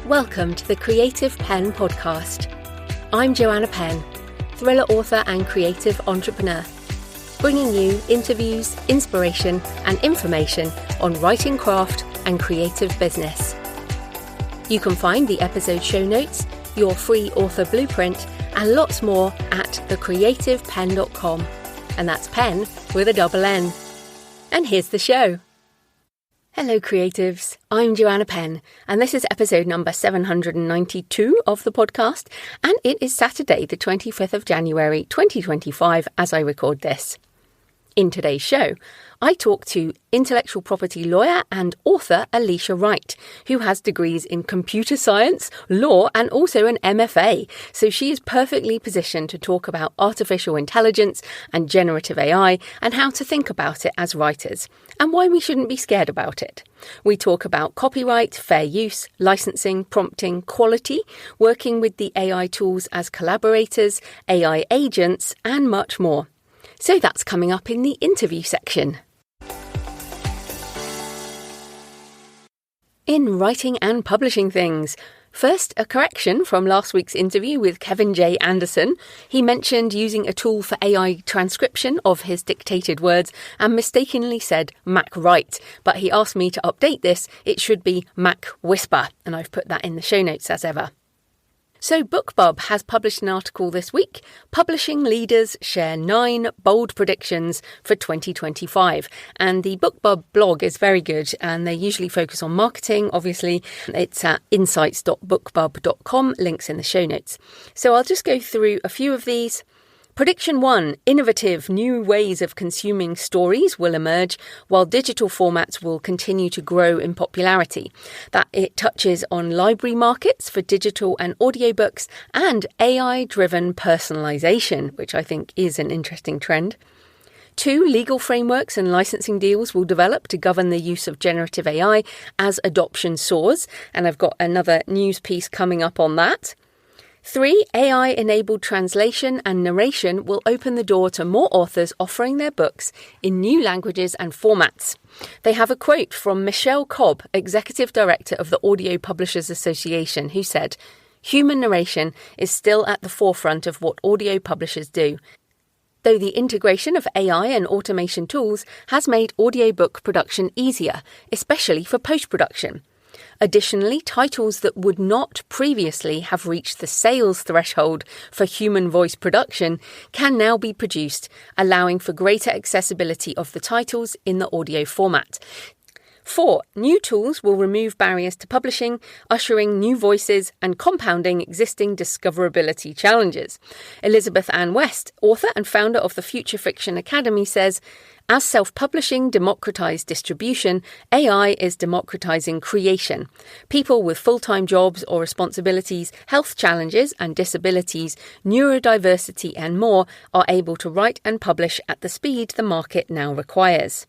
Welcome to the Creative Penn podcast. I'm Joanna Penn, thriller author and creative entrepreneur, bringing you interviews, inspiration and information on writing craft and creative business. You can find the episode show notes, your free author blueprint and lots more at thecreativepenn.com, and that's Penn with a double N. And here's the show. Hello creatives, I'm Joanna Penn and this is episode number 792 of the podcast, and it is Saturday the 25th of January 2025 as I record this. In today's show, I talk to intellectual property lawyer and author Alicia Wright, who has degrees in computer science, law and also an MFA, so she is perfectly positioned to talk about artificial intelligence and generative AI and how to think about it as writers, and why we shouldn't be scared about it. We talk about copyright, fair use, licensing, prompting, quality, working with the AI tools as collaborators, AI agents and much more. So that's coming up in the interview section. In writing and publishing things. First, a correction from last week's interview with Kevin J. Anderson. He mentioned using a tool for AI transcription of his dictated words and mistakenly said Mac Write, but he asked me to update this. It should be Mac Whisper, and I've put that in the show notes as ever. So BookBub has published an article this week. Publishing leaders share 9 bold predictions for 2025. And the BookBub blog is very good and they usually focus on marketing. Obviously, it's at insights.bookbub.com, links in the show notes. So I'll just go through a few of these. Prediction 1, innovative new ways of consuming stories will emerge while digital formats will continue to grow in popularity. That it touches on library markets for digital and audiobooks and AI-driven personalisation, which I think is an interesting trend. 2, legal frameworks and licensing deals will develop to govern the use of generative AI as adoption soars, and I've got another news piece coming up on that. 3, AI-enabled translation and narration will open the door to more authors offering their books in new languages and formats. They have a quote from Michelle Cobb, Executive Director of the Audio Publishers Association, who said, "Human narration is still at the forefront of what audio publishers do, though the integration of AI and automation tools has made audiobook production easier, especially for post-production. Additionally, titles that would not previously have reached the sales threshold for human voice production can now be produced, allowing for greater accessibility of the titles in the audio format. 4, new tools will remove barriers to publishing, ushering new voices and compounding existing discoverability challenges. Elizabeth Ann West, author and founder of the Future Fiction Academy, says, as self-publishing democratized distribution, AI is democratizing creation. People with full-time jobs or responsibilities, health challenges and disabilities, neurodiversity and more are able to write and publish at the speed the market now requires.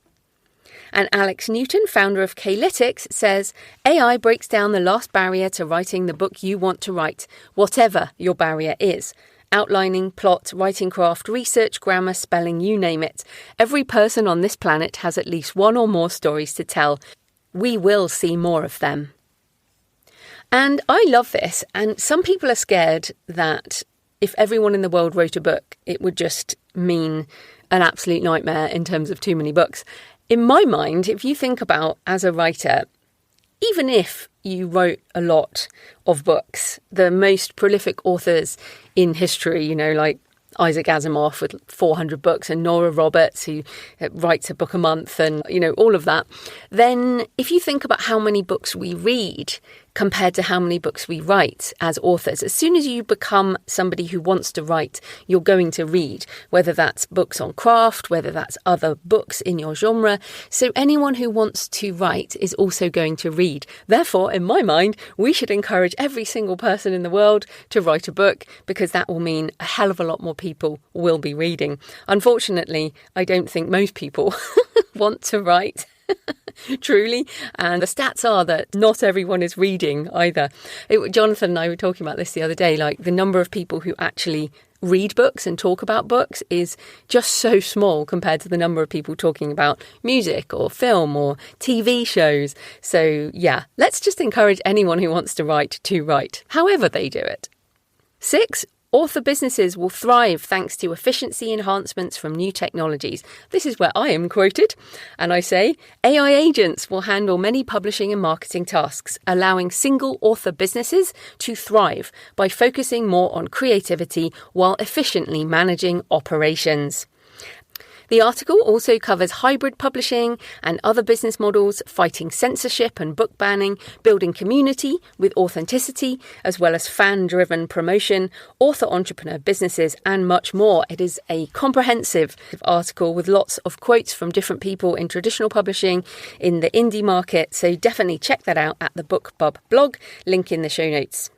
And Alex Newton, founder of K-Lytics, says, AI breaks down the last barrier to writing the book you want to write, whatever your barrier is. Outlining, plot, writing craft, research, grammar, spelling, you name it. Every person on this planet has at least one or more stories to tell. We will see more of them." And I love this. And some people are scared that if everyone in the world wrote a book, it would just mean an absolute nightmare in terms of too many books. In my mind, if you think about as a writer, even if you wrote a lot of books, the most prolific authors in history, like Isaac Asimov with 400 books and Nora Roberts who writes a book a month and, all of that, then if you think about how many books we read compared to how many books we write as authors, as soon as you become somebody who wants to write, you're going to read, whether that's books on craft, whether that's other books in your genre. So anyone who wants to write is also going to read. Therefore, in my mind, we should encourage every single person in the world to write a book, because that will mean a hell of a lot more people will be reading. Unfortunately, I don't think most people want to write. Truly. And the stats are that not everyone is reading either. Jonathan and I were talking about this the other day, like the number of people who actually read books and talk about books is just so small compared to the number of people talking about music or film or TV shows. So yeah, let's just encourage anyone who wants to write, however they do it. 6. Author businesses will thrive thanks to efficiency enhancements from new technologies. This is where I am quoted, and I say, AI agents will handle many publishing and marketing tasks, allowing single author businesses to thrive by focusing more on creativity while efficiently managing operations. The article also covers hybrid publishing and other business models, fighting censorship and book banning, building community with authenticity, as well as fan-driven promotion, author-entrepreneur businesses, and much more. It is a comprehensive article with lots of quotes from different people in traditional publishing, in the indie market, so definitely check that out at the BookBub blog, link in the show notes.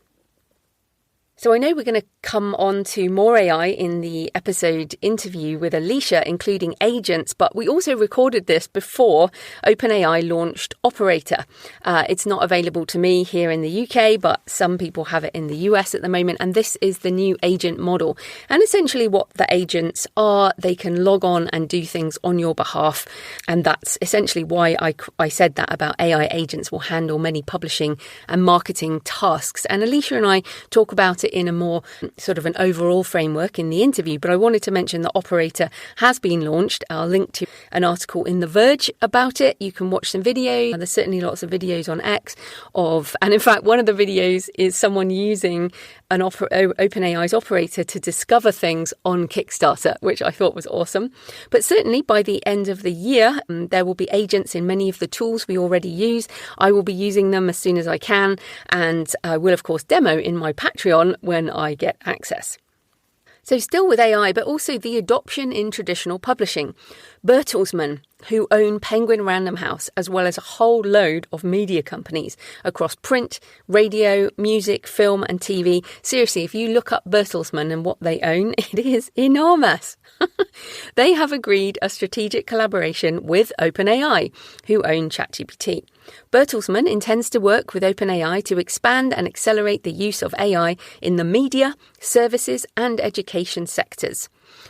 So I know we're going to come on to more AI in the episode interview with Alicia, including agents, but we also recorded this before OpenAI launched Operator. It's not available to me here in the UK, but some people have it in the US at the moment, and this is the new agent model. And essentially what the agents are, they can log on and do things on your behalf, and that's essentially why I said that about AI agents will handle many publishing and marketing tasks. And Alicia and I talk about it in a more sort of an overall framework in the interview, but I wanted to mention that Operator has been launched. I'll link to an article in The Verge about it. You can watch some video. There's certainly lots of videos on X and in fact, one of the videos is someone using an OpenAI's Operator to discover things on Kickstarter, which I thought was awesome. But certainly by the end of the year, there will be agents in many of the tools we already use. I will be using them as soon as I can, and I will, of course, demo in my Patreon when I get access. So still with AI, but also the adoption in traditional publishing. Bertelsmann, who own Penguin Random House, as well as a whole load of media companies across print, radio, music, film and TV. Seriously, if you look up Bertelsmann and what they own, it is enormous. They have agreed a strategic collaboration with OpenAI, who own ChatGPT. Bertelsmann intends to work with OpenAI to expand and accelerate the use of AI in the media, services and education sectors.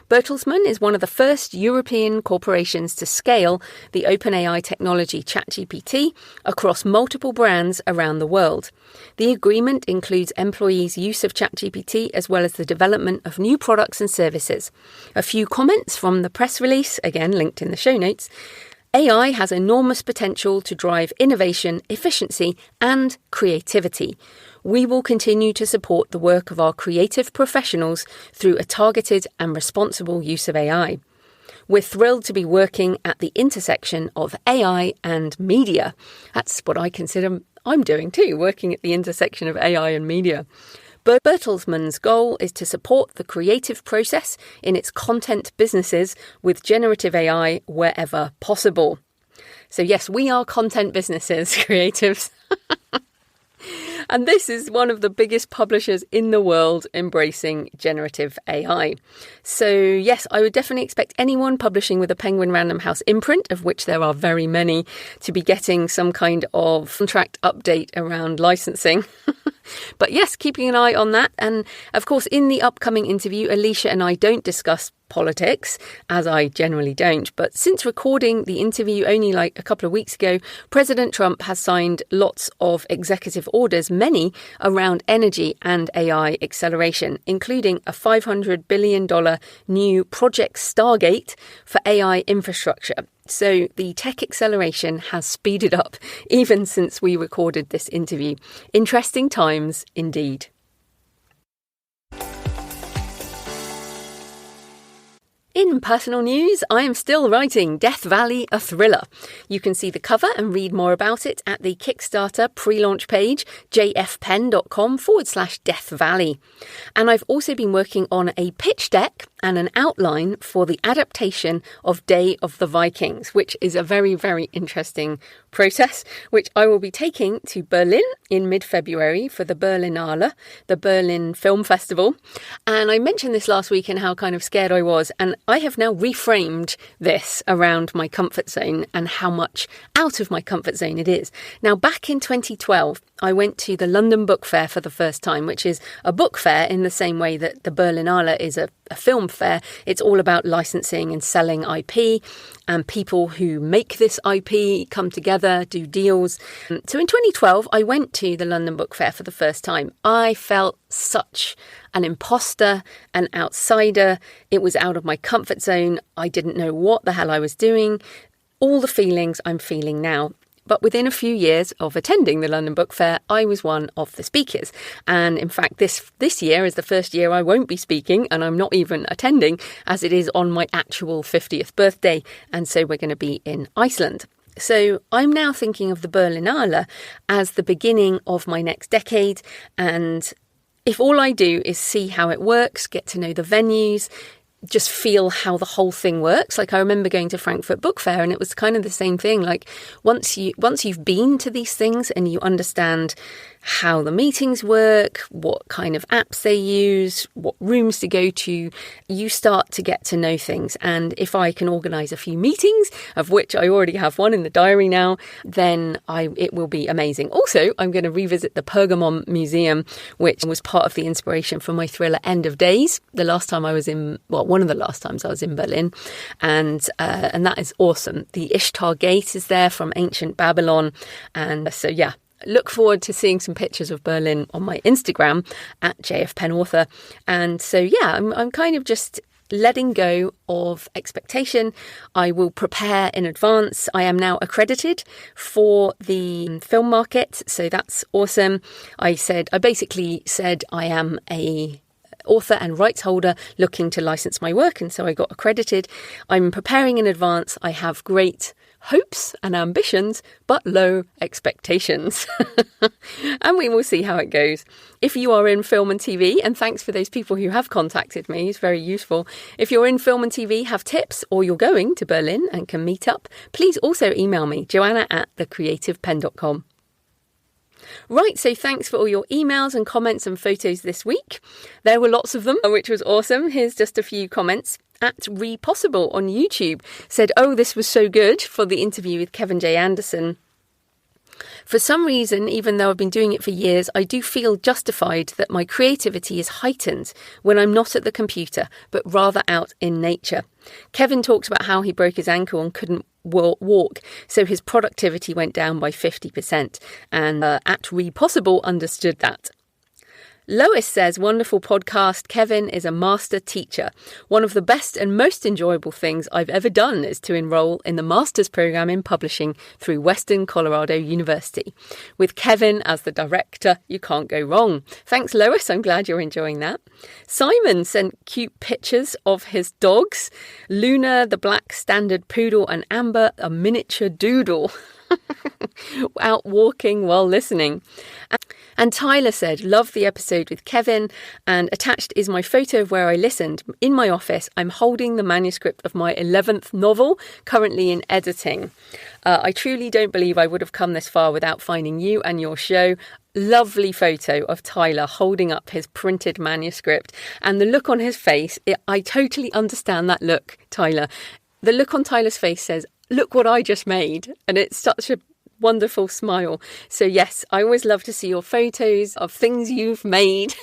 Bertelsmann is one of the first European corporations to scale the OpenAI technology ChatGPT across multiple brands around the world. The agreement includes employees' use of ChatGPT as well as the development of new products and services. A few comments from the press release, again linked in the show notes. AI has enormous potential to drive innovation, efficiency, and creativity. We will continue to support the work of our creative professionals through a targeted and responsible use of AI. We're thrilled to be working at the intersection of AI and media. That's what I consider I'm doing too, working at the intersection of AI and media. Bertelsmann's goal is to support the creative process in its content businesses with generative AI wherever possible. So yes, we are content businesses, creatives. And this is one of the biggest publishers in the world embracing generative AI. So yes, I would definitely expect anyone publishing with a Penguin Random House imprint, of which there are very many, to be getting some kind of contract update around licensing. But yes, keeping an eye on that. And of course, in the upcoming interview, Alicia and I don't discuss politics, as I generally don't. But since recording the interview only like a couple of weeks ago, President Trump has signed lots of executive orders, many around energy and AI acceleration, including a $500 billion new Project Stargate for AI infrastructure. So the tech acceleration has speeded up even since we recorded this interview. Interesting times indeed. In personal news, I am still writing Death Valley, a thriller. You can see the cover and read more about it at the Kickstarter pre-launch page, jfpenn.com/Death Valley. And I've also been working on a pitch deck and an outline for the adaptation of Day of the Vikings, which is a very, very interesting process, which I will be taking to Berlin in mid-February for the Berlinale, the Berlin Film Festival. And I mentioned this last week and how kind of scared I was. And I have now reframed this around my comfort zone and how much out of my comfort zone it is. Now, back in 2012, I went to the London Book Fair for the first time, which is a book fair in the same way that the Berlinale is a film fair. It's all about licensing and selling IP, and people who make this IP come together, do deals. So in 2012, I went to the London Book Fair for the first time. I felt such an imposter, an outsider. It was out of my comfort zone. I didn't know what the hell I was doing. All the feelings I'm feeling now. But within a few years of attending the London Book Fair, I was one of the speakers. And in fact, this year is the first year I won't be speaking, and I'm not even attending, as it is on my actual 50th birthday. And so we're going to be in Iceland. So I'm now thinking of the Berlinale as the beginning of my next decade. And if all I do is see how it works, get to know the venues, just feel how the whole thing works. Like, I remember going to Frankfurt Book Fair, and it was kind of the same thing. Like, once you've been to these things and you understand how the meetings work, what kind of apps they use, what rooms to go to, you start to get to know things. And if I can organise a few meetings, of which I already have one in the diary now, then it will be amazing. Also, I'm going to revisit the Pergamon Museum, which was part of the inspiration for my thriller End of Days. One of the last times I was in Berlin, and that is awesome. The Ishtar Gate is there from ancient Babylon, and so yeah. Look forward to seeing some pictures of Berlin on my Instagram at JFPennAuthor. And so, yeah, I'm kind of just letting go of expectation. I will prepare in advance. I am now accredited for the film market, so that's awesome. I basically said I am a author and rights holder looking to license my work, and so I got accredited. I'm preparing in advance. I have great hopes and ambitions, but low expectations. And we will see how it goes. If you are in film and TV, and thanks for those people who have contacted me, it's very useful. If you're in film and TV, have tips, or you're going to Berlin and can meet up, please also email me, joanna@thecreativepenn.com. Right, so thanks for all your emails and comments and photos this week. There were lots of them, which was awesome. Here's just a few comments. @RePossible on YouTube said, "Oh, this was so good," for the interview with Kevin J. Anderson. For some reason, even though I've been doing it for years, I do feel justified that my creativity is heightened when I'm not at the computer, but rather out in nature. Kevin talks about how he broke his ankle and couldn't walk, so his productivity went down by 50%, and @RePossible understood that. Lois says, "Wonderful podcast. Kevin is a master teacher. One of the best and most enjoyable things I've ever done is to enroll in the master's program in publishing through Western Colorado University. With Kevin as the director, you can't go wrong." Thanks, Lois. I'm glad you're enjoying that. Simon sent cute pictures of his dogs, Luna, the black standard poodle, and Amber, a miniature doodle, out walking while listening. And Tyler said, "Love the episode with Kevin, and attached is my photo of where I listened. In my office, I'm holding the manuscript of my 11th novel, currently in editing. I truly don't believe I would have come this far without finding you and your show." Lovely photo of Tyler holding up his printed manuscript, and the look on his face. I totally understand that look, Tyler. The look on Tyler's face says, "Look what I just made," and it's such a wonderful smile. So yes, I always love to see your photos of things you've made,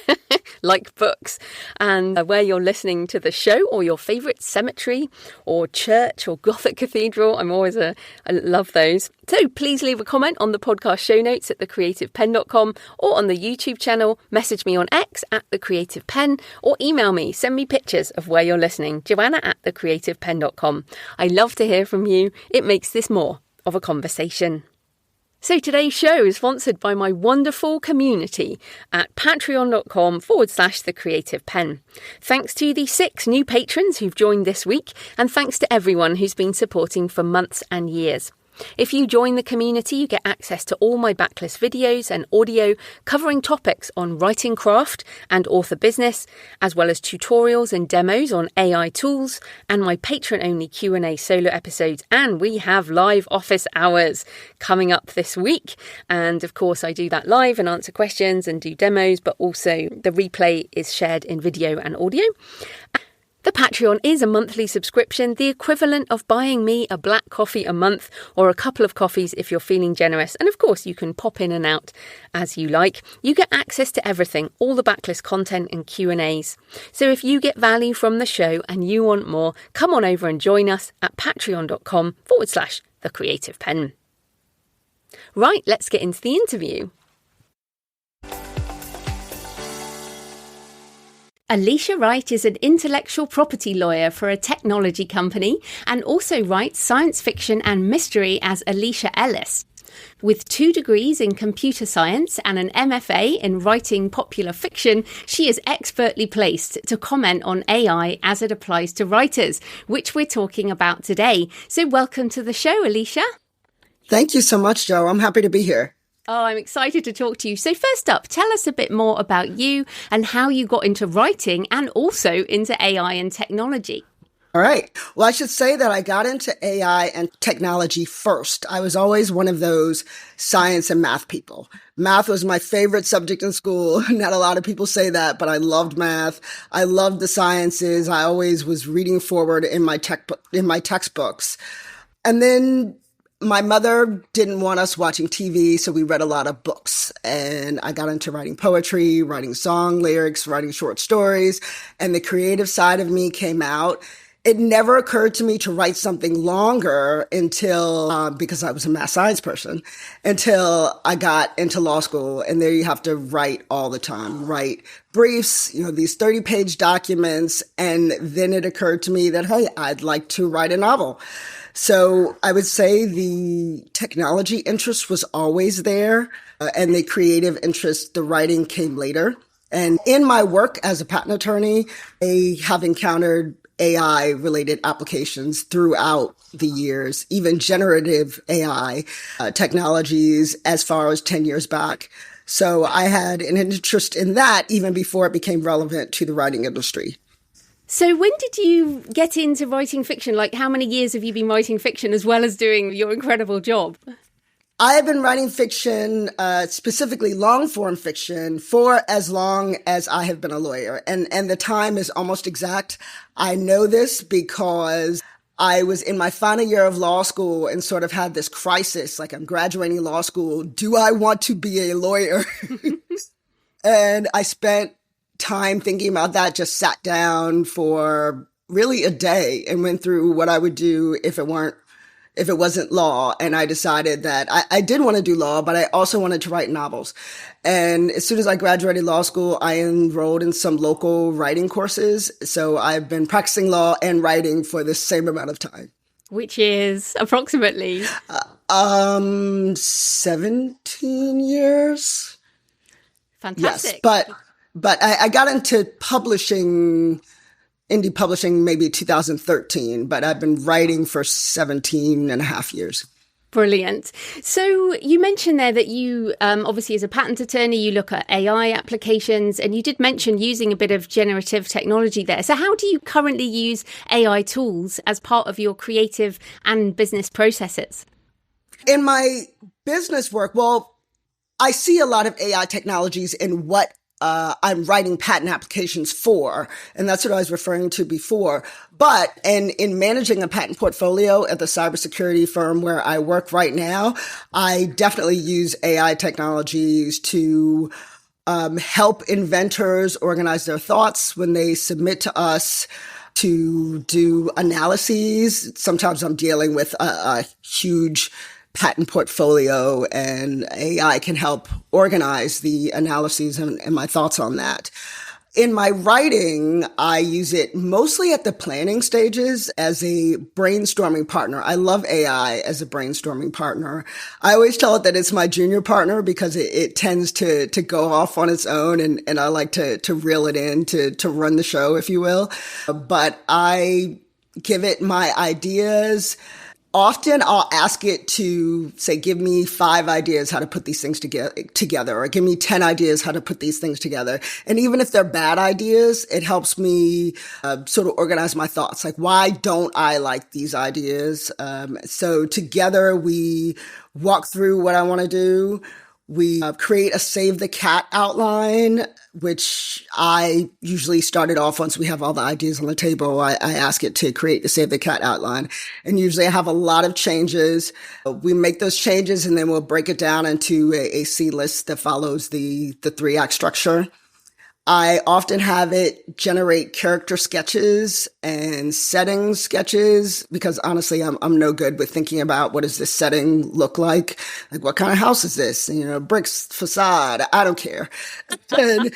like books, and where you're listening to the show, or your favourite cemetery or church or Gothic cathedral. I love those. So please leave a comment on the podcast show notes at thecreativepenn.com, or on the YouTube channel. Message me on X @thecreativepenn, or email me. Send me pictures of where you're listening. joanna@thecreativepenn.com. I love to hear from you. It makes this more of a conversation. So today's show is sponsored by my wonderful community at patreon.com/thecreativepenn. Thanks to the 6 new patrons who've joined this week, and thanks to everyone who's been supporting for months and years. If you join the community, you get access to all my backlist videos and audio covering topics on writing craft and author business, as well as tutorials and demos on AI tools, and my patron-only Q&A solo episodes. And we have live office hours coming up this week. And of course, I do that live and answer questions and do demos, but also the replay is shared in video and audio. The Patreon is a monthly subscription, the equivalent of buying me a black coffee a month or a couple of coffees if you're feeling generous. And of course, you can pop in and out as you like. You get access to everything, all the backlist content and Q&As. So if you get value from the show and you want more, come on over and join us at patreon.com/thecreativepenn. Right, let's get into the interview. Alicia Wright is an intellectual property lawyer for a technology company and also writes science fiction and mystery as Alicia Ellis. With 2 degrees in computer science and an MFA in writing popular fiction, she is expertly placed to comment on AI as it applies to writers, which we're talking about today. So welcome to the show, Alicia. Thank you so much, Jo. I'm happy to be here. Oh, I'm excited to talk to you. So first up, tell us a bit more about you and how you got into writing and also into AI and technology. All right. Well, I should say that I got into AI and technology first. I was always one of those science and math people. Math was my favorite subject in school. Not a lot of people say that, but I loved math. I loved the sciences. I always was reading forward in my textbooks. And then my mother didn't want us watching TV, so we read a lot of books. And I got into writing poetry, writing song lyrics, writing short stories, and the creative side of me came out. It never occurred to me to write something longer until, because I was a math science person, until I got into law school. And there you have to write all the time, write briefs, these 30-page documents. And then it occurred to me that, hey, I'd like to write a novel. So I would say the technology interest was always there, and the creative interest, the writing came later. And in my work as a patent attorney, I have encountered AI-related applications throughout the years, even generative AI technologies as far as 10 years back. So I had an interest in that even before it became relevant to the writing industry. So when did you get into writing fiction? Like, how many years have you been writing fiction as well as doing your incredible job? I have been writing fiction, specifically long-form fiction, for as long as I have been a lawyer. And the time is almost exact. I know this because I was in my final year of law school and sort of had this crisis, like I'm graduating law school. Do I want to be a lawyer? And I spent time thinking about that, just sat down for really a day and went through what I would do if it wasn't law. And I decided that I did want to do law, but I also wanted to write novels. And as soon as I graduated law school, I enrolled in some local writing courses. So I've been practicing law and writing for the same amount of time. Which is approximately? 17 years. Fantastic. Yes, but I got into indie publishing, maybe 2013, but I've been writing for 17 and a half years. Brilliant. So you mentioned there that you, obviously as a patent attorney, you look at AI applications, and you did mention using a bit of generative technology there. So how do you currently use AI tools as part of your creative and business processes? In my business work, well, I see a lot of AI technologies in what I'm writing patent applications for, and that's what I was referring to before. But in managing a patent portfolio at the cybersecurity firm where I work right now, I definitely use AI technologies to help inventors organize their thoughts when they submit to us, to do analyses. Sometimes I'm dealing with a huge patent portfolio, and AI can help organize the analyses and my thoughts on that. In my writing, I use it mostly at the planning stages as a brainstorming partner. I love AI as a brainstorming partner. I always tell it that it's my junior partner because it tends to go off on its own, and I like to reel it in to run the show, if you will. But I give it my ideas. Often I'll ask it to say, give me 5 ideas how to put these things together, or give me 10 ideas how to put these things together. And even if they're bad ideas, it helps me sort of organize my thoughts. Like, why don't I like these ideas? So together we walk through what I want to do. We create a save the cat outline, which I usually started off once we have all the ideas on the table. I ask it to create the save the cat outline. And usually I have a lot of changes. We make those changes and then we'll break it down into a C list that follows the 3-act structure. I often have it generate character sketches and setting sketches because honestly, I'm no good with thinking about what does this setting look like? Like what kind of house is this? Bricks, facade, I don't care. And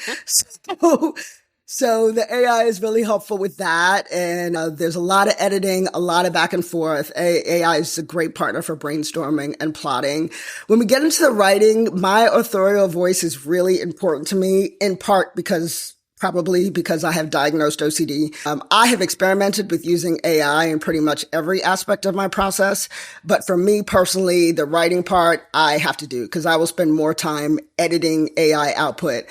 so the AI is really helpful with that. And there's a lot of editing, a lot of back and forth. AI is a great partner for brainstorming and plotting. When we get into the writing, my authorial voice is really important to me, in part probably because I have diagnosed OCD. I have experimented with using AI in pretty much every aspect of my process. But for me personally, the writing part I have to do because I will spend more time editing AI output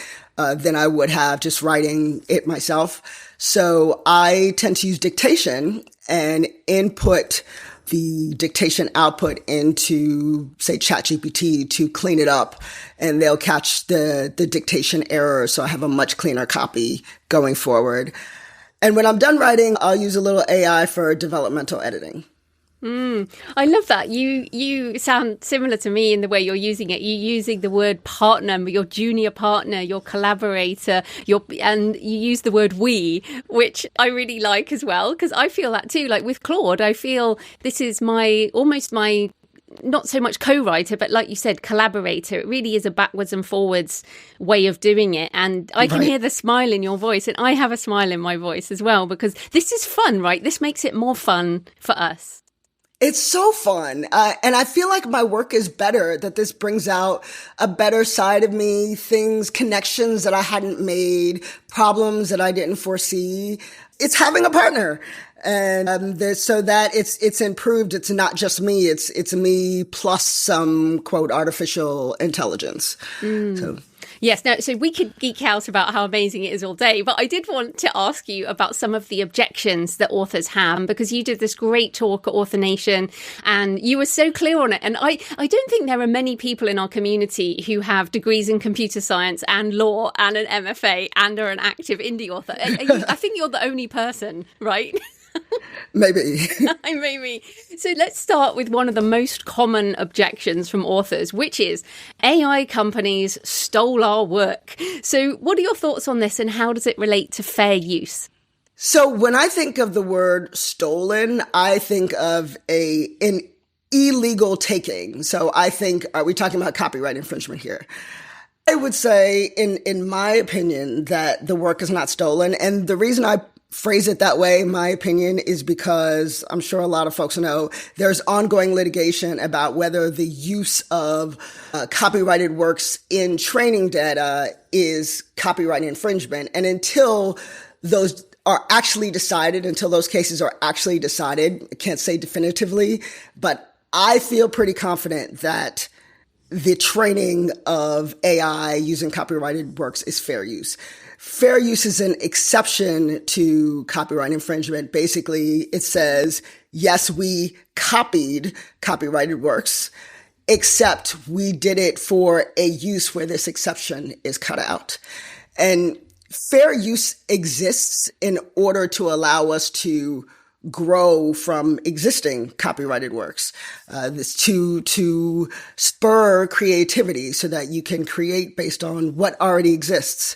than I would have just writing it myself. So I tend to use dictation and input the dictation output into, say, ChatGPT to clean it up, and they'll catch the dictation error. So I have a much cleaner copy going forward. And when I'm done writing, I'll use a little AI for developmental editing. I love that. You sound similar to me in the way you're using it. You're using the word partner, your junior partner, your collaborator, and you use the word we, which I really like as well, because I feel that too. Like with Claude, I feel this is almost my not so much co-writer, but like you said, collaborator. It really is a backwards and forwards way of doing it. And I can hear the smile in your voice, and I have a smile in my voice as well, because this is fun, right? This makes it more fun for us. It's so fun. And I feel like my work is better, that this brings out a better side of me, connections that I hadn't made, problems that I didn't foresee. It's having a partner. And so that it's improved. It's not just me. It's me plus some, quote, artificial intelligence. So. Yes, no, so we could geek out about how amazing it is all day, but I did want to ask you about some of the objections that authors have, because you did this great talk at Author Nation and you were so clear on it. And I don't think there are many people in our community who have degrees in computer science and law and an MFA and are an active indie author. I think you're the only person, right? Maybe. Maybe. So let's start with one of the most common objections from authors, which is AI companies stole our work. So what are your thoughts on this and how does it relate to fair use? So when I think of the word stolen, I think of an illegal taking. So I think, are we talking about copyright infringement here? I would say, in my opinion, that the work is not stolen. And the reason I phrase it that way, my opinion, is because I'm sure a lot of folks know there's ongoing litigation about whether the use of copyrighted works in training data is copyright infringement. And until those are actually decided, until those cases are actually decided, I can't say definitively, but I feel pretty confident that the training of AI using copyrighted works is fair use. Fair use is an exception to copyright infringement. Basically, it says, yes, we copied copyrighted works, except we did it for a use where this exception is cut out. And fair use exists in order to allow us to grow from existing copyrighted works, this to spur creativity so that you can create based on what already exists.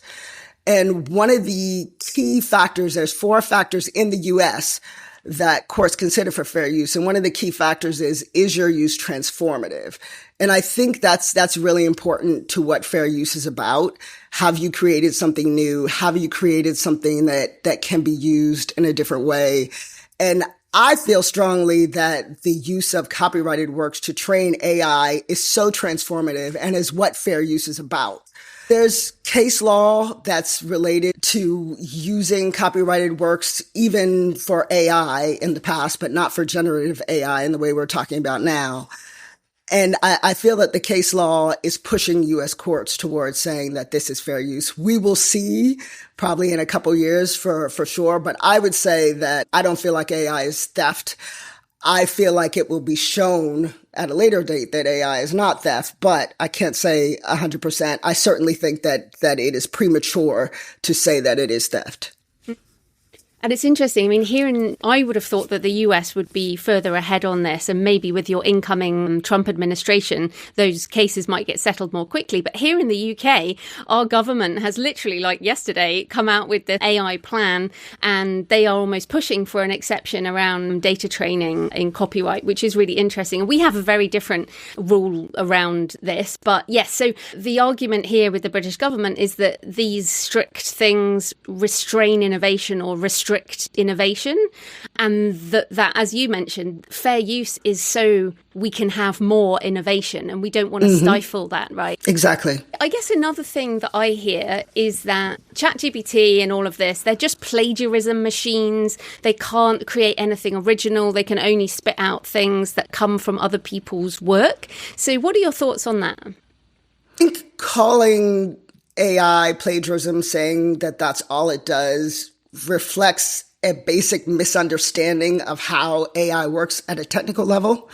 And one of the key factors, there's 4 factors in the US that courts consider for fair use. And one of the key factors is your use transformative? And I think that's really important to what fair use is about. Have you created something new? Have you created something that can be used in a different way? And I feel strongly that the use of copyrighted works to train AI is so transformative and is what fair use is about. There's case law that's related to using copyrighted works even for AI in the past, but not for generative AI in the way we're talking about now. And I feel that the case law is pushing U.S. courts towards saying that this is fair use. We will see probably in a couple years for sure, but I would say that I don't feel like AI is theft. I feel like it will be shown at a later date that AI is not theft, but I can't say 100%. I certainly think that it is premature to say that it is theft. And it's interesting. I mean, I would have thought that the US would be further ahead on this, and maybe with your incoming Trump administration, those cases might get settled more quickly. But here in the UK, our government has literally, like yesterday, come out with the AI plan, and they are almost pushing for an exception around data training in copyright, which is really interesting. And we have a very different rule around this. But yes, so the argument here with the British government is that these strict things restrain innovation or restrict innovation, and that, as you mentioned, fair use is so we can have more innovation, and we don't want to stifle that, right? Exactly. I guess another thing that I hear is that ChatGPT and all of this, they're just plagiarism machines. They can't create anything original. They can only spit out things that come from other people's work. So what are your thoughts on that? I think calling AI plagiarism, saying that that's all it does, reflects a basic misunderstanding of how AI works at a technical level.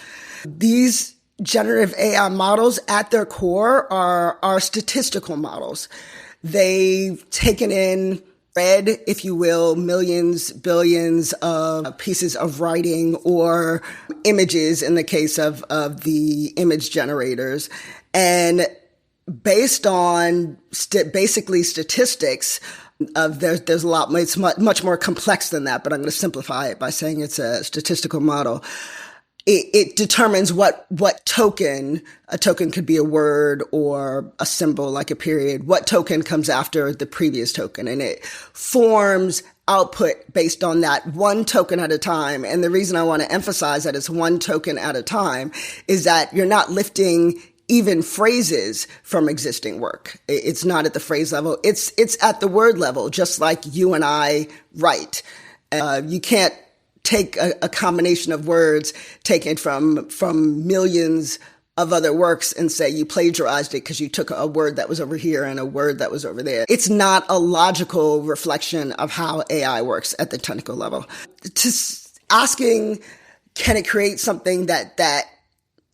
These generative AI models at their core are statistical models. They've taken in, read, if you will, millions, billions of pieces of writing or images in the case of the image generators. And based on basically statistics, there's a lot, it's much more complex than that, but I'm going to simplify it by saying it's a statistical model. It determines what token, a token could be a word or a symbol like a period, what token comes after the previous token. And it forms output based on that one token at a time. And the reason I want to emphasize that it's one token at a time is that you're not lifting even phrases from existing work. It's not at the phrase level. It's at the word level, just like you and I write. You can't take a combination of words taken from millions of other works and say you plagiarized it because you took a word that was over here and a word that was over there. It's not a logical reflection of how AI works at the technical level. Asking, can it create something that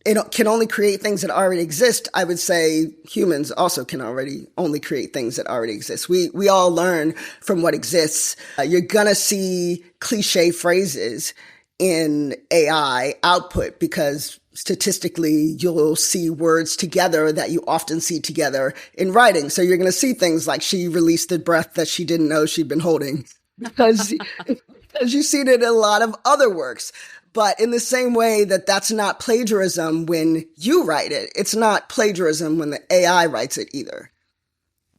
it can only create things that already exist, I would say humans also can only create things that already exist. We all learn from what exists. You're gonna see cliche phrases in AI output because statistically you'll see words together that you often see together in writing. So you're gonna see things like she released the breath that she didn't know she'd been holding because you've seen it in a lot of other works. But in the same way that's not plagiarism when you write it, it's not plagiarism when the AI writes it either.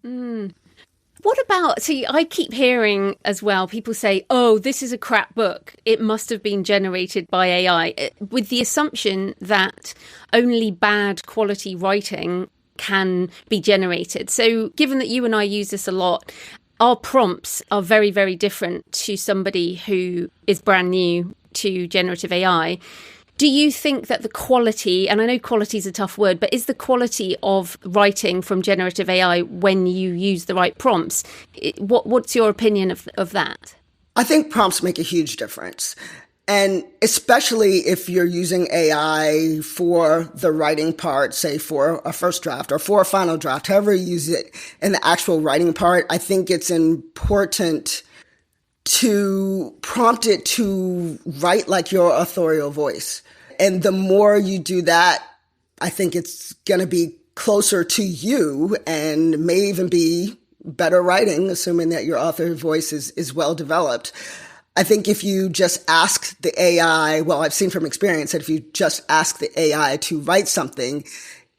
What about, see, I keep hearing as well, people say, oh, this is a crap book. It must have been generated by AI, with the assumption that only bad quality writing can be generated. So given that you and I use this a lot, our prompts are very, very different to somebody who is brand new to generative AI. Do you think that the quality, and I know quality is a tough word, but is the quality of writing from generative AI when you use the right prompts? What's your opinion of that? I think prompts make a huge difference. And especially if you're using AI for the writing part, say for a first draft or for a final draft, however you use it in the actual writing part, I think it's important to prompt it to write like your authorial voice. And the more you do that, I think it's going to be closer to you and may even be better writing, assuming that your author voice is well developed. I think if you just ask the AI, well, I've seen from experience that if you just ask the AI to write something,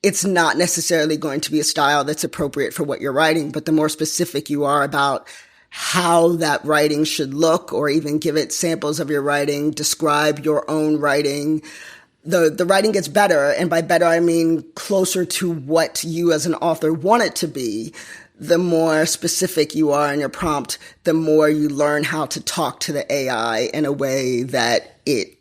it's not necessarily going to be a style that's appropriate for what you're writing. But the more specific you are about how that writing should look, or even give it samples of your writing, describe your own writing, the writing gets better. And by better, I mean closer to what you as an author want it to be. The more specific you are in your prompt, the more you learn how to talk to the AI in a way that it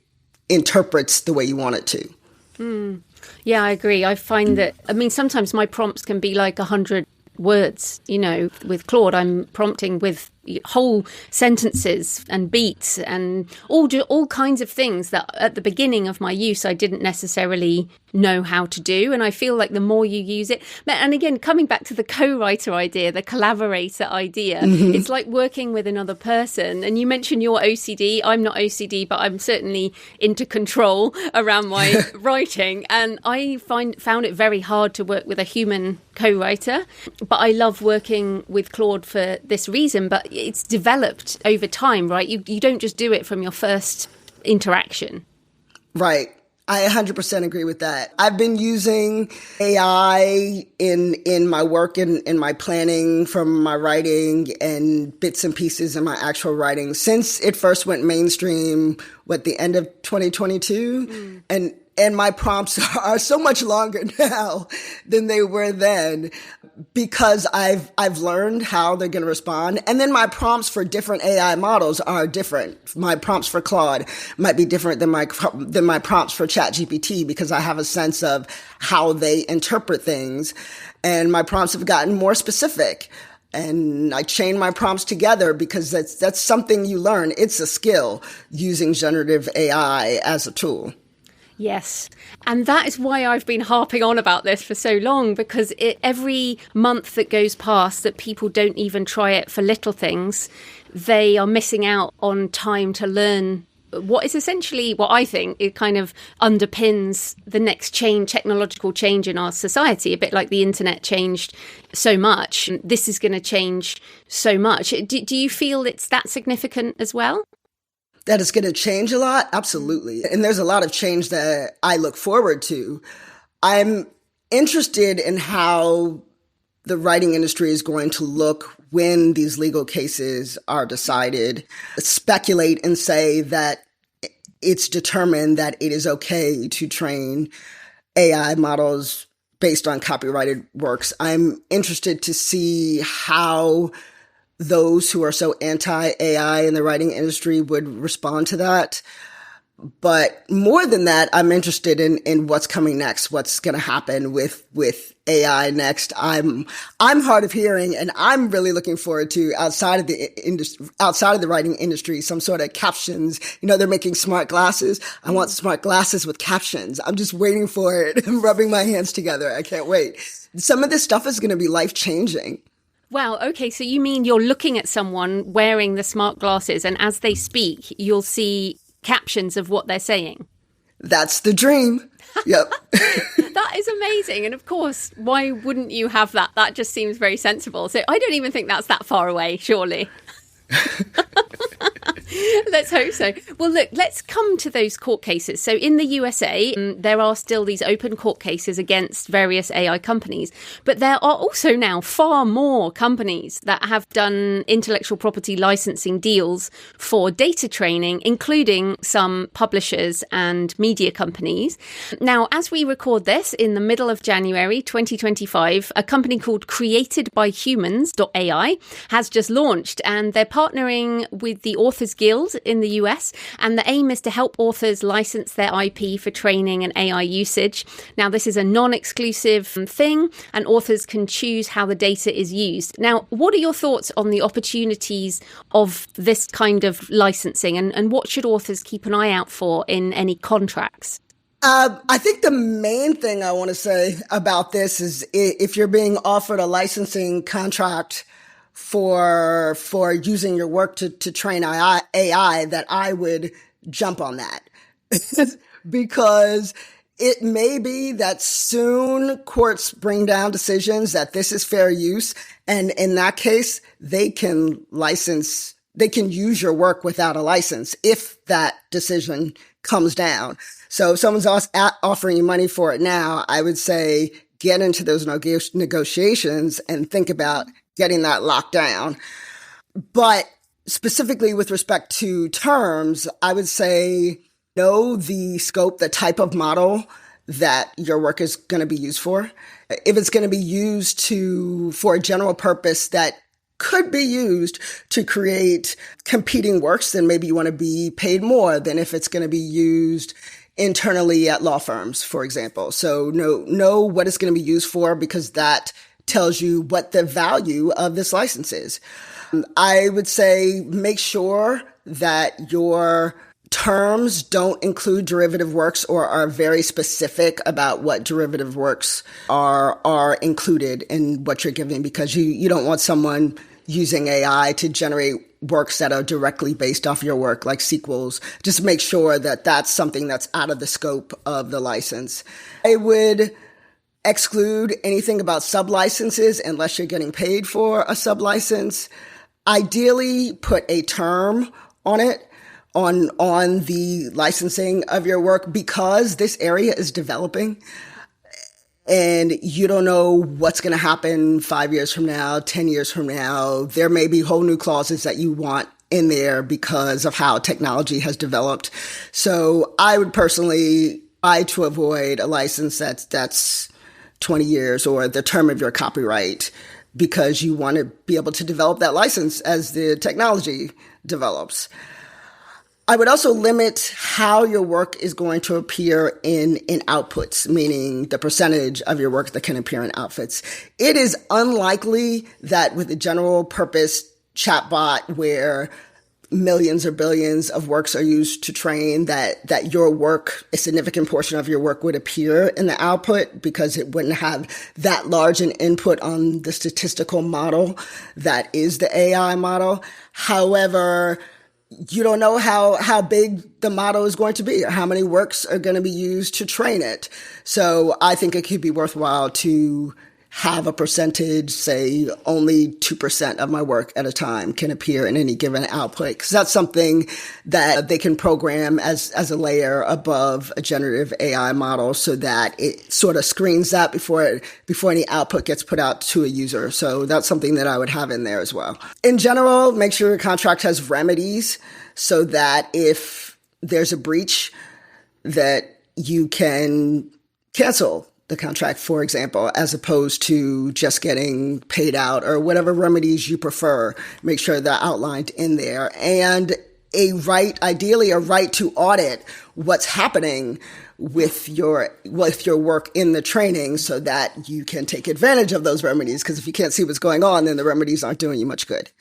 interprets the way you want it to. Yeah, I agree. I find that, sometimes my prompts can be like 100 words. With Claude, I'm prompting with whole sentences and beats and all kinds of things that at the beginning of my use I didn't necessarily know how to do. And I feel like the more you use it, and again, coming back to the co-writer idea, the collaborator idea, it's like working with another person. And you mentioned your OCD. I'm not OCD, but I'm certainly into control around my writing. And I found it very hard to work with a human co-writer, but I love working with Claude for this reason. But it's developed over time, right? You don't just do it from your first interaction. Right. I 100% agree with that. I've been using AI in my work, in my planning, from my writing and bits and pieces in my actual writing since it first went mainstream, the end of 2022. And my prompts are so much longer now than they were then because I've learned how they're going to respond. And then my prompts for different AI models are different. My prompts for Claude might be different than my prompts for ChatGPT because I have a sense of how they interpret things. And my prompts have gotten more specific. And I chain my prompts together because that's something you learn. It's a skill, using generative AI as a tool. Yes. And that is why I've been harping on about this for so long, because every month that goes past that people don't even try it for little things, they are missing out on time to learn what is essentially what I think it kind of underpins the next technological change in our society, a bit like the internet changed so much. This is going to change so much. Do you feel it's that significant as well? That it's going to change a lot? Absolutely. And there's a lot of change that I look forward to. I'm interested in how the writing industry is going to look when these legal cases are decided. Speculate and say that it's determined that it is okay to train AI models based on copyrighted works. I'm interested to see how those who are so anti-AI in the writing industry would respond to that. But more than that, I'm interested in what's coming next, what's going to happen with AI next. I'm hard of hearing, and I'm really looking forward to outside of the writing industry, some sort of captions. They're making smart glasses. I want smart glasses with captions. I'm just waiting for it. I'm rubbing my hands together. I can't wait. Some of this stuff is going to be life-changing. Wow. Okay. So you mean you're looking at someone wearing the smart glasses, and as they speak, you'll see captions of what they're saying? That's the dream. Yep. That is amazing. And of course, why wouldn't you have that? That just seems very sensible. So I don't even think that's that far away, surely. Let's hope so. Well, look, let's come to those court cases. So in the USA, there are still these open court cases against various AI companies. But there are also now far more companies that have done intellectual property licensing deals for data training, including some publishers and media companies. Now, as we record this in the middle of January 2025, a company called createdbyhumans.ai has just launched, and they're partnering with the Authors Guild in the US, and the aim is to help authors license their IP for training and AI usage. Now, this is a non-exclusive thing, and authors can choose how the data is used. Now, what are your thoughts on the opportunities of this kind of licensing, and what should authors keep an eye out for in any contracts? I think the main thing I want to say about this is if you're being offered a licensing contract for using your work to train AI, that I would jump on that. Because it may be that soon courts bring down decisions that this is fair use. And in that case, they can use your work without a license if that decision comes down. So if someone's offering you money for it now, I would say get into those negotiations and think about getting that locked down. But specifically with respect to terms, I would say know the scope, the type of model that your work is going to be used for. If it's going to be used for a general purpose that could be used to create competing works, then maybe you want to be paid more than if it's going to be used internally at law firms, for example. So know what it's going to be used for, because that tells you what the value of this license is. I would say make sure that your terms don't include derivative works or are very specific about what derivative works are included in what you're giving, because you don't want someone using AI to generate works that are directly based off your work, like sequels. Just make sure that that's something that's out of the scope of the license. I would exclude anything about sublicenses unless you're getting paid for a sublicense. Ideally, put a term on it, on the licensing of your work, because this area is developing and you don't know what's going to happen 5 years from now, 10 years from now. There may be whole new clauses that you want in there because of how technology has developed. So I would personally try to avoid a license that's 20 years or the term of your copyright, because you want to be able to develop that license as the technology develops. I would also limit how your work is going to appear in outputs, meaning the percentage of your work that can appear in outputs. It is unlikely that with a general purpose chatbot where millions or billions of works are used to train, that your work, a significant portion of your work would appear in the output, because it wouldn't have that large an input on the statistical model that is the AI model. However, you don't know how big the model is going to be or how many works are going to be used to train it. So I think it could be worthwhile to have a percentage, say only 2% of my work at a time can appear in any given output, because that's something that they can program as a layer above a generative AI model, so that it sort of screens that before any output gets put out to a user. So that's something that I would have in there as well. In general, make sure your contract has remedies so that if there's a breach, that you can cancel the contract, for example, as opposed to just getting paid out, or whatever remedies you prefer. Make sure they're outlined in there. And ideally a right to audit what's happening with your work in the training, so that you can take advantage of those remedies. Because if you can't see what's going on, then the remedies aren't doing you much good.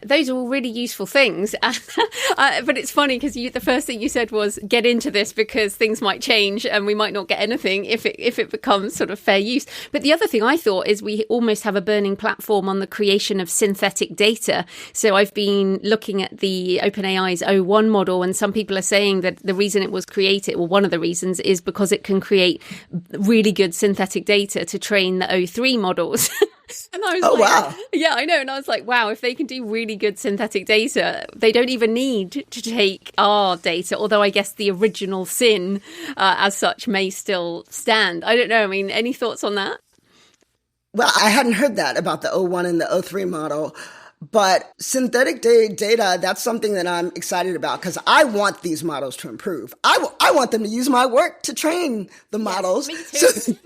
Those are all really useful things. But it's funny because the first thing you said was get into this because things might change and we might not get anything if it becomes sort of fair use. But the other thing I thought is we almost have a burning platform on the creation of synthetic data. So I've been looking at the OpenAI's O1 model, and some people are saying that the reason it was created, or one of the reasons, is because it can create really good synthetic data to train the O3 models. And I was wow. Yeah, I know. And I was like, wow, if they can do really good synthetic data, they don't even need to take our data. Although I guess the original sin as such may still stand. I don't know. I mean, any thoughts on that? Well, I hadn't heard that about the O1 and the O3 model. But synthetic data, that's something that I'm excited about, because I want these models to improve. I want them to use my work to train the models. Me too.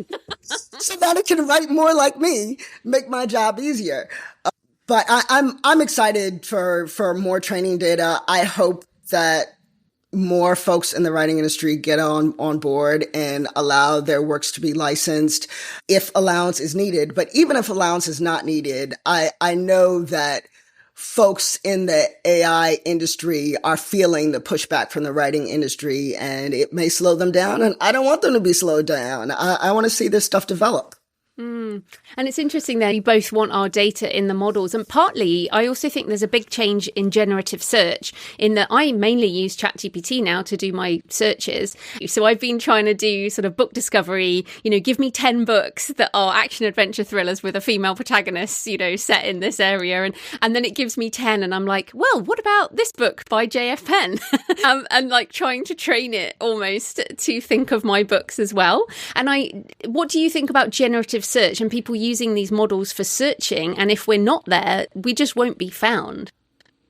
So that it can write more like me, make my job easier. But I'm excited for more training data. I hope that more folks in the writing industry get on board and allow their works to be licensed if allowance is needed. But even if allowance is not needed, I know that folks in the AI industry are feeling the pushback from the writing industry, and it may slow them down. And I don't want them to be slowed down. I want to see this stuff develop. And it's interesting that you both want our data in the models. And partly, I also think there's a big change in generative search, in that I mainly use ChatGPT now to do my searches. So I've been trying to do sort of book discovery, give me 10 books that are action adventure thrillers with a female protagonist, set in this area. And then it gives me 10 and I'm like, well, what about this book by J.F. Penn? And like trying to train it almost to think of my books as well. And what do you think about generative search and people using these models for searching? And if we're not there, we just won't be found.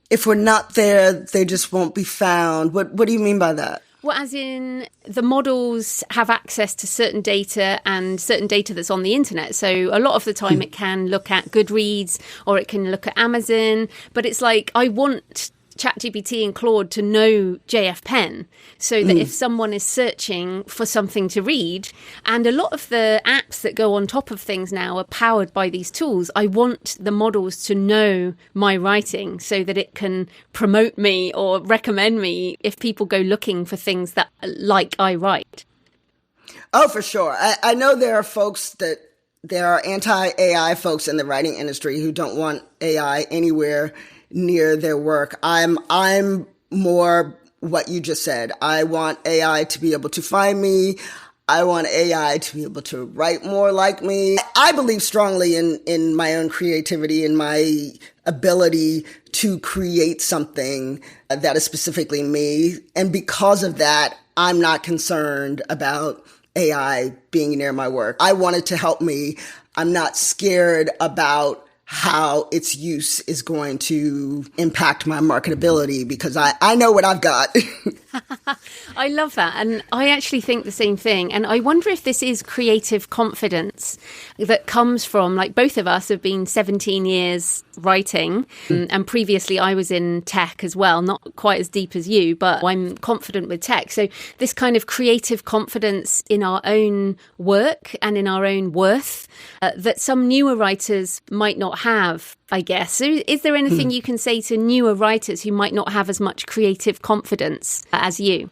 If we're not there, they just won't be found. What do you mean by that? Well, as in the models have access to certain data and certain data that's on the internet. So a lot of the time it can look at Goodreads or it can look at Amazon. But it's like, I want ChatGPT and Claude to know JF Penn, so that if someone is searching for something to read, and a lot of the apps that go on top of things now are powered by these tools, I want the models to know my writing so that it can promote me or recommend me if people go looking for things that like I write. Oh, for sure. I know there are anti-AI folks in the writing industry who don't want AI anywhere near their work. I'm more what you just said. I want AI to be able to find me. I want AI to be able to write more like me. I believe strongly in my own creativity and my ability to create something that is specifically me. And because of that, I'm not concerned about AI being near my work. I want it to help me. I'm not scared about how its use is going to impact my marketability because I know what I've got. I love that. And I actually think the same thing. And I wonder if this is creative confidence that comes from, like, both of us have been 17 years writing. And previously I was in tech as well, not quite as deep as you, but I'm confident with tech. So this kind of creative confidence in our own work and in our own worth that some newer writers might not have, I guess. So is there anything you can say to newer writers who might not have as much creative confidence as you?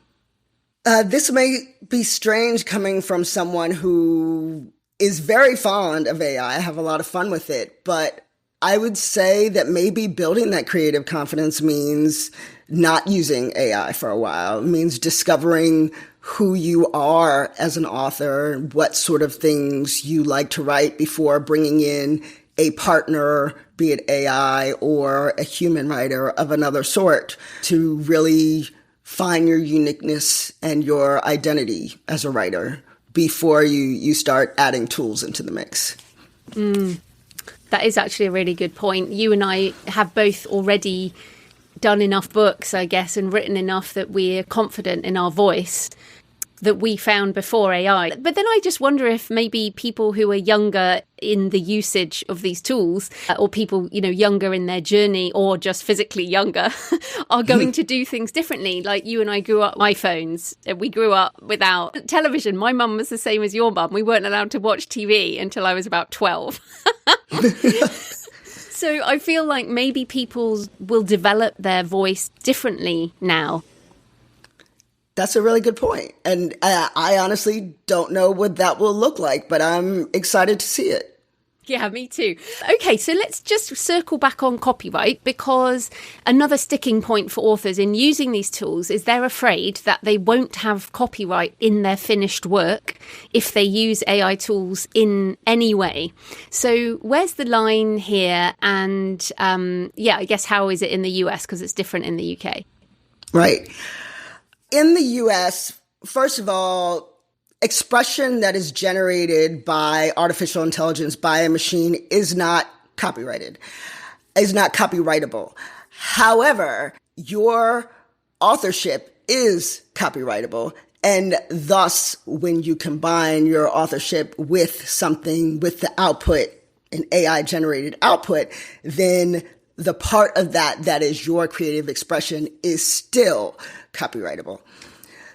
This may be strange coming from someone who is very fond of AI. I have a lot of fun with it, but I would say that maybe building that creative confidence means not using AI for a while. It means discovering who you are as an author, what sort of things you like to write before bringing in a partner, be it AI or a human writer of another sort, to really find your uniqueness and your identity as a writer before you start adding tools into the mix. That is actually a really good point. You and I have both already done enough books, I guess, and written enough that we're confident in our voice that we found before AI. But then I just wonder if maybe people who are younger in the usage of these tools, or people, younger in their journey or just physically younger, are going to do things differently. Like you and I grew up iPhones. We grew up without television. My mum was the same as your mum. We weren't allowed to watch TV until I was about 12. So I feel like maybe people will develop their voice differently now. That's a really good point. And I honestly don't know what that will look like, but I'm excited to see it. Yeah, me too. Okay, so let's just circle back on copyright, because another sticking point for authors in using these tools is they're afraid that they won't have copyright in their finished work if they use AI tools in any way. So where's the line here? And I guess how is it in the US? Because it's different in the UK. Right. In the US, first of all, expression that is generated by artificial intelligence, by a machine, is not copyrighted, is not copyrightable. However, your authorship is copyrightable. And thus, when you combine your authorship with something, with the output, an AI-generated output, then the part of that is your creative expression is still copyrightable.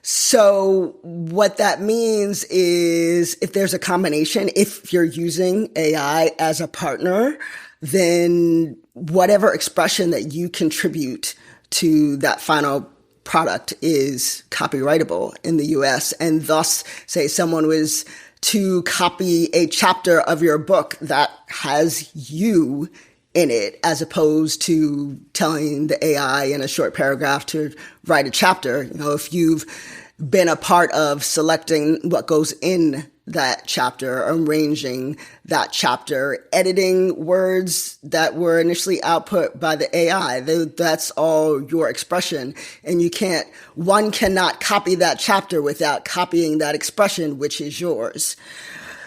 So what that means is if there's a combination, if you're using AI as a partner, then whatever expression that you contribute to that final product is copyrightable in the US. And thus, say someone was to copy a chapter of your book that has you in it, as opposed to telling the AI in a short paragraph to write a chapter. If you've been a part of selecting what goes in that chapter, arranging that chapter, editing words that were initially output by the AI, that's all your expression. And one cannot copy that chapter without copying that expression, which is yours.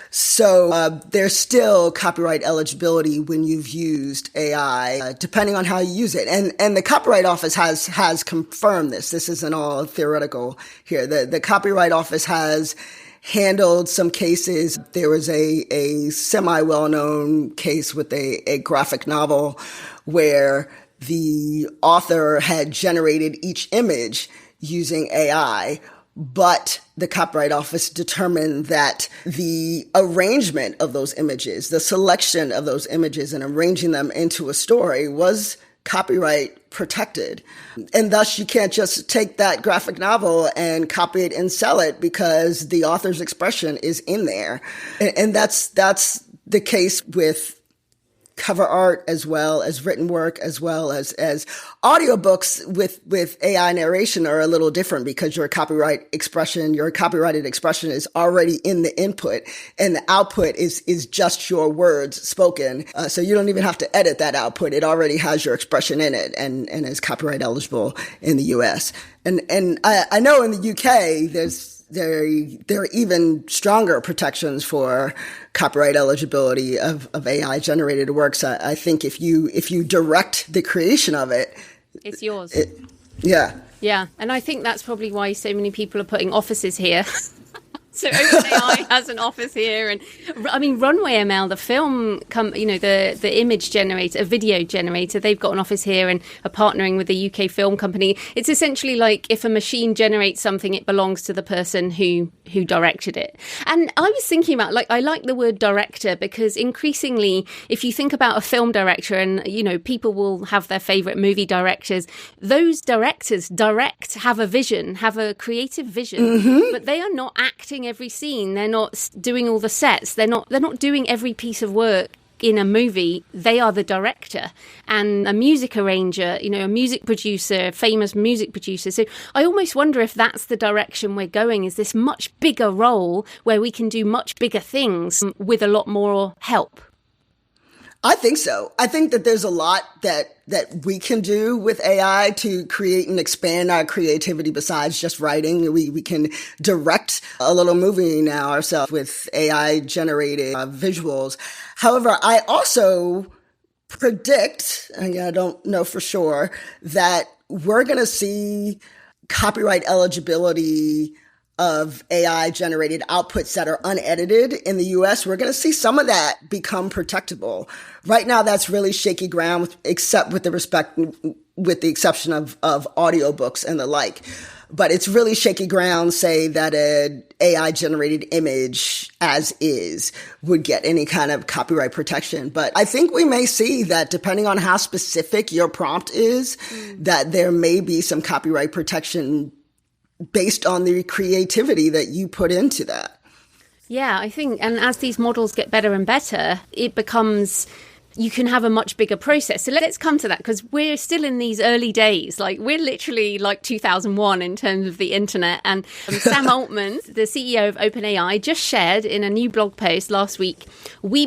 So there's still copyright eligibility when you've used AI, depending on how you use it. And the Copyright Office has confirmed this. This isn't all theoretical here. The Copyright Office has handled some cases. There was a semi-well-known case with a graphic novel where the author had generated each image using AI, but the Copyright Office determined that the arrangement of those images, the selection of those images and arranging them into a story was copyright protected. And thus you can't just take that graphic novel and copy it and sell it because the author's expression is in there. And that's the case with cover art as well as written work, as well as audiobooks with AI narration are a little different because your copyrighted expression is already in the input and the output is just your words spoken. So you don't even have to edit that output. It already has your expression in it and is copyright eligible in the US. And I know in the UK there are even stronger protections for copyright eligibility of AI generated works. I think if you direct the creation of it, it's yours. Yeah. Yeah. And I think that's probably why so many people are putting offices here. So OpenAI has an office here, and I mean Runway ML, the film, the image generator, a video generator, they've got an office here and are partnering with a UK film company. It's essentially like if a machine generates something, it belongs to the person who directed it. And I was thinking about, I like the word director because increasingly, if you think about a film director, and people will have their favorite movie directors, those directors have a vision, have a creative vision, but they are not acting every scene. They're not doing all the sets. They're not doing every piece of work in a movie. They are the director and a music arranger, a music producer, famous music producer. So I almost wonder if that's the direction we're going, is this much bigger role where we can do much bigger things with a lot more help. I think so. I think that there's a lot that we can do with AI to create and expand our creativity besides just writing. We can direct a little movie now ourselves with AI generated visuals. However, I also predict, and I don't know for sure, that we're going to see copyright eligibility of AI generated outputs that are unedited in the US. We're going to see some of that become protectable. Right now, that's really shaky ground, except with the exception of audiobooks and the like. But it's really shaky ground, say that an AI generated image as is would get any kind of copyright protection. But I think we may see that depending on how specific your prompt is, that there may be some copyright protection based on the creativity that you put into that. Yeah, I think, and as these models get better and better, it becomes, you can have a much bigger process. So let's come to that, because we're still in these early days. We're literally like 2001 in terms of the internet. And Sam Altman, the CEO of OpenAI, just shared in a new blog post last week, we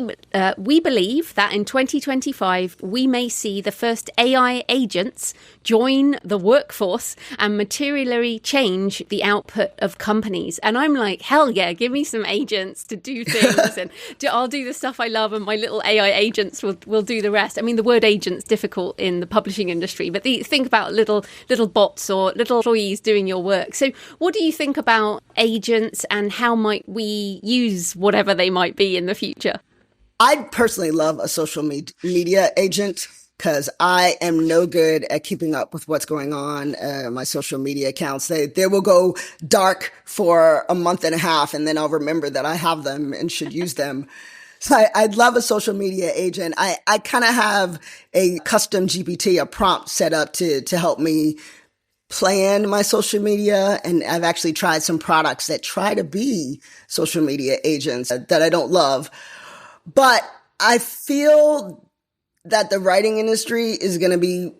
believe that in 2025, we may see the first AI agents join the workforce and materially change the output of companies. And I'm like, hell yeah, give me some agents to do things and I'll do the stuff I love and my little AI agents will do the rest. I mean, the word agent's difficult in the publishing industry, but think about little bots or little employees doing your work. So what do you think about agents and how might we use whatever they might be in the future? I personally love a social media agent, because I am no good at keeping up with what's going on. My social media accounts, they will go dark for a month and a half, and then I'll remember that I have them and should use them. So I'd love a social media agent. I kind of have a custom GPT, a prompt set up to help me plan my social media. And I've actually tried some products that try to be social media agents that I don't love. But I feel that the writing industry is going to be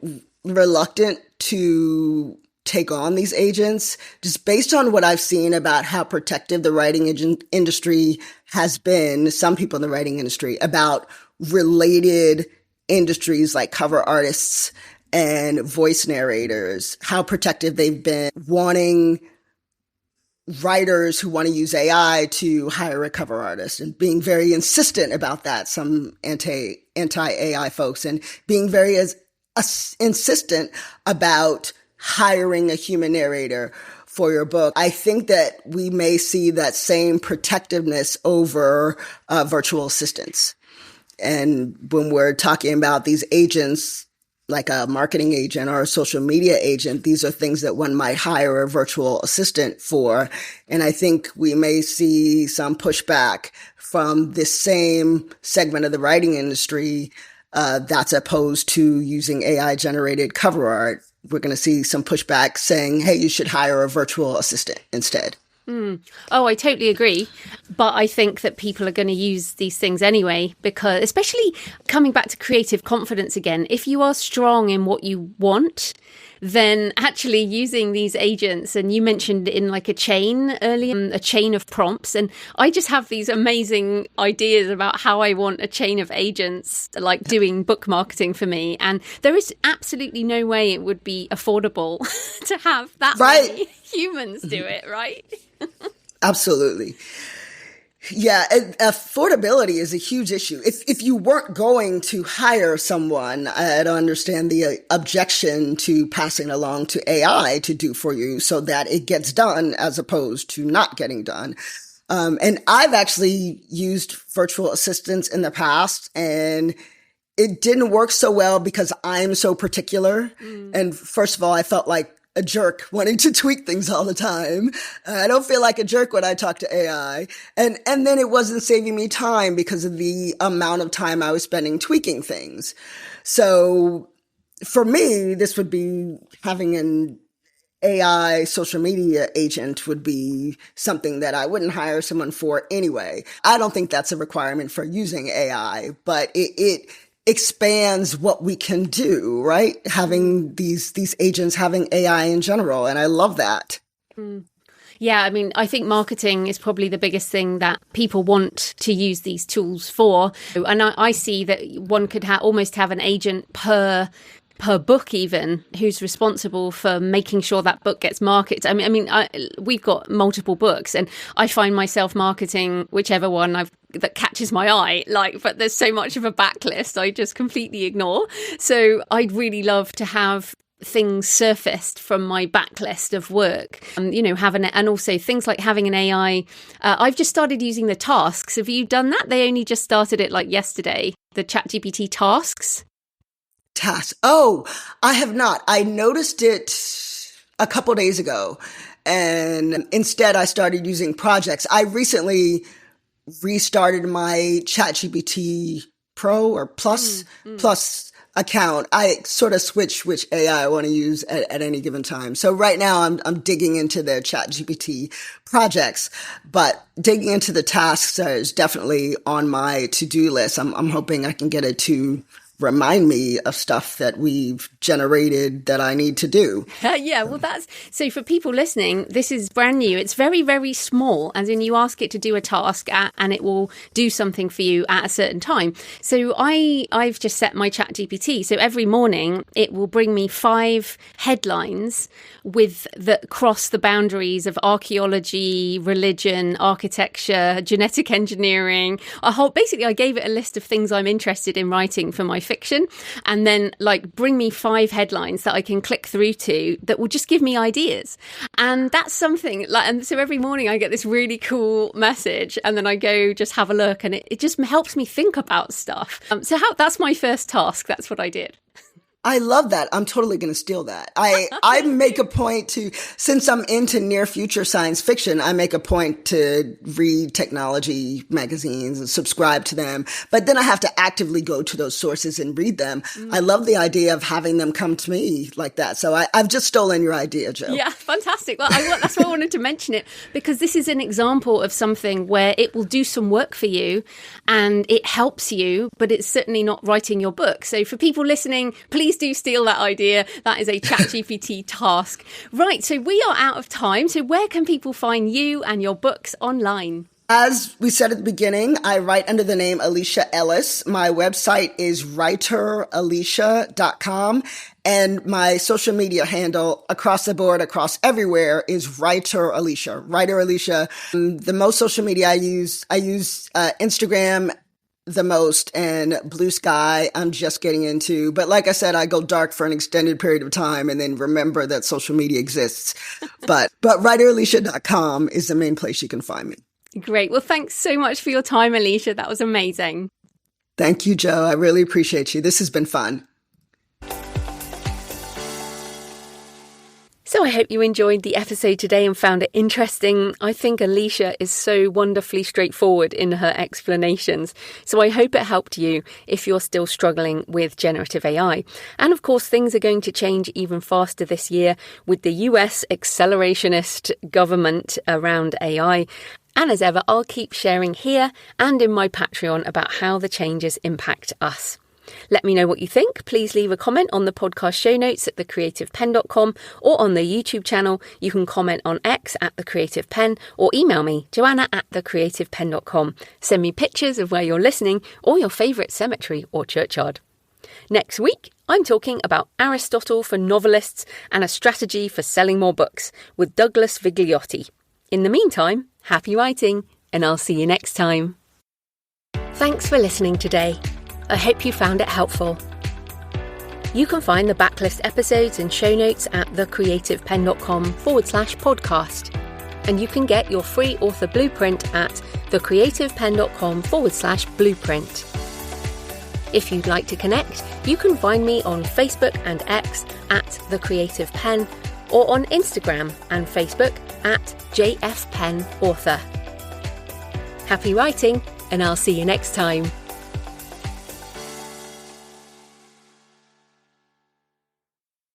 reluctant to take on these agents, just based on what I've seen about how protective the writing industry has been, some people in the writing industry, about related industries like cover artists and voice narrators, how protective they've been, wanting writers who want to use AI to hire a cover artist and being very insistent about that, some anti-AI folks, and being very insistent about hiring a human narrator for your book. I think that we may see that same protectiveness over virtual assistants. And when we're talking about these agents, like a marketing agent or a social media agent, these are things that one might hire a virtual assistant for. And I think we may see some pushback from this same segment of the writing industry that's opposed to using AI generated cover art. We're going to see some pushback saying, hey, you should hire a virtual assistant instead. Oh, I totally agree. But I think that people are going to use these things anyway, because especially coming back to creative confidence again, if you are strong in what you want, then actually using these agents, and you mentioned in like a chain earlier, a chain of prompts. And I just have these amazing ideas about how I want a chain of agents like doing book marketing for me. And there is absolutely no way it would be affordable to have that many humans do it, right? Absolutely. Yeah, affordability is a huge issue. If you weren't going to hire someone, I don't understand the objection to passing along to AI to do for you so that it gets done as opposed to not getting done. And I've actually used virtual assistants in the past, and it didn't work so well because I'm so particular. And first of all, I felt like a jerk wanting to tweak things all the time. I don't feel like a jerk when I talk to AI. And then it wasn't saving me time because of the amount of time I was spending tweaking things. So for me, this would be having an AI social media agent would be something that I wouldn't hire someone for anyway. I don't think that's a requirement for using AI, but it expands what we can do, right? Having these agents, having AI in general. And I love that. Yeah, I mean, I think marketing is probably the biggest thing that people want to use these tools for. And I see that one could almost have an agent per book even, who's responsible for making sure that book gets marketed. I mean, we've got multiple books, and I find myself marketing whichever one that catches my eye. But there's so much of a backlist I just completely ignore. So I'd really love to have things surfaced from my backlist of work, and also things like having an AI. I've just started using the tasks. Have you done that? They only just started it like yesterday, the ChatGPT tasks. Oh, I have not. I noticed it a couple days ago, and instead I started using projects. I recently restarted my ChatGPT Pro or Plus account. I sort of switch which AI I want to use at any given time. So right now I'm digging into the ChatGPT projects, but digging into the tasks is definitely on my to-do list. I'm hoping I can get it to remind me of stuff that we've generated that I need to do. Yeah, well, so for people listening, this is brand new. It's very, very small, as in you ask it to do a task and it will do something for you at a certain time. So I've just set my ChatGPT. So every morning it will bring me 5 headlines that cross the boundaries of archaeology, religion, architecture, genetic engineering. Basically, I gave it a list of things I'm interested in writing for my fiction, and then bring me 5 headlines that I can click through to that will just give me ideas. And that's something and so every morning I get this really cool message, and then I go just have a look, and it just helps me think about stuff. That's my first task. That's what I did. I love that. I'm totally going to steal that. I make a point to, since I'm into near future science fiction, I make a point to read technology magazines and subscribe to them. But then I have to actively go to those sources and read them. I love the idea of having them come to me like that. So I've just stolen your idea, Jo. Yeah, fantastic. Well, that's why I wanted to mention it, because this is an example of something where it will do some work for you and it helps you, but it's certainly not writing your book. So for people listening, please do steal that idea. That is a ChatGPT task. Right, so we are out of time. So where can people find you and your books online? As we said at the beginning, I write under the name Alicia Ellis. My website is writeralicia.com, and my social media handle across the board, across everywhere, is Writer Alicia. Writer Alicia. The most social media I use Instagram the most, and Blue Sky I'm just getting into. But like I said, I go dark for an extended period of time and then remember that social media exists. But writeralicia.com is the main place you can find me. Great. Well, thanks so much for your time, Alicia. That was amazing. Thank you, Jo. I really appreciate you. This has been fun. So I hope you enjoyed the episode today and found it interesting. I think Alicia is so wonderfully straightforward in her explanations. So I hope it helped you if you're still struggling with generative AI. And of course, things are going to change even faster this year with the US accelerationist government around AI. And as ever, I'll keep sharing here and in my Patreon about how the changes impact us. Let me know what you think. Please leave a comment on the podcast show notes at thecreativepenn.com or on the YouTube channel. You can comment on X at thecreativepenn or email me, joanna@thecreativepenn.com. Send me pictures of where you're listening or your favourite cemetery or churchyard. Next week, I'm talking about Aristotle for novelists and a strategy for selling more books with Douglas Vigliotti. In the meantime, happy writing, and I'll see you next time. Thanks for listening today. I hope you found it helpful. You can find the backlist episodes and show notes at thecreativepenn.com/podcast. And you can get your free author blueprint at thecreativepenn.com/blueprint. If you'd like to connect, you can find me on Facebook and X at The Creative Penn or on Instagram and Facebook at JFPennAuthor. Happy writing, and I'll see you next time.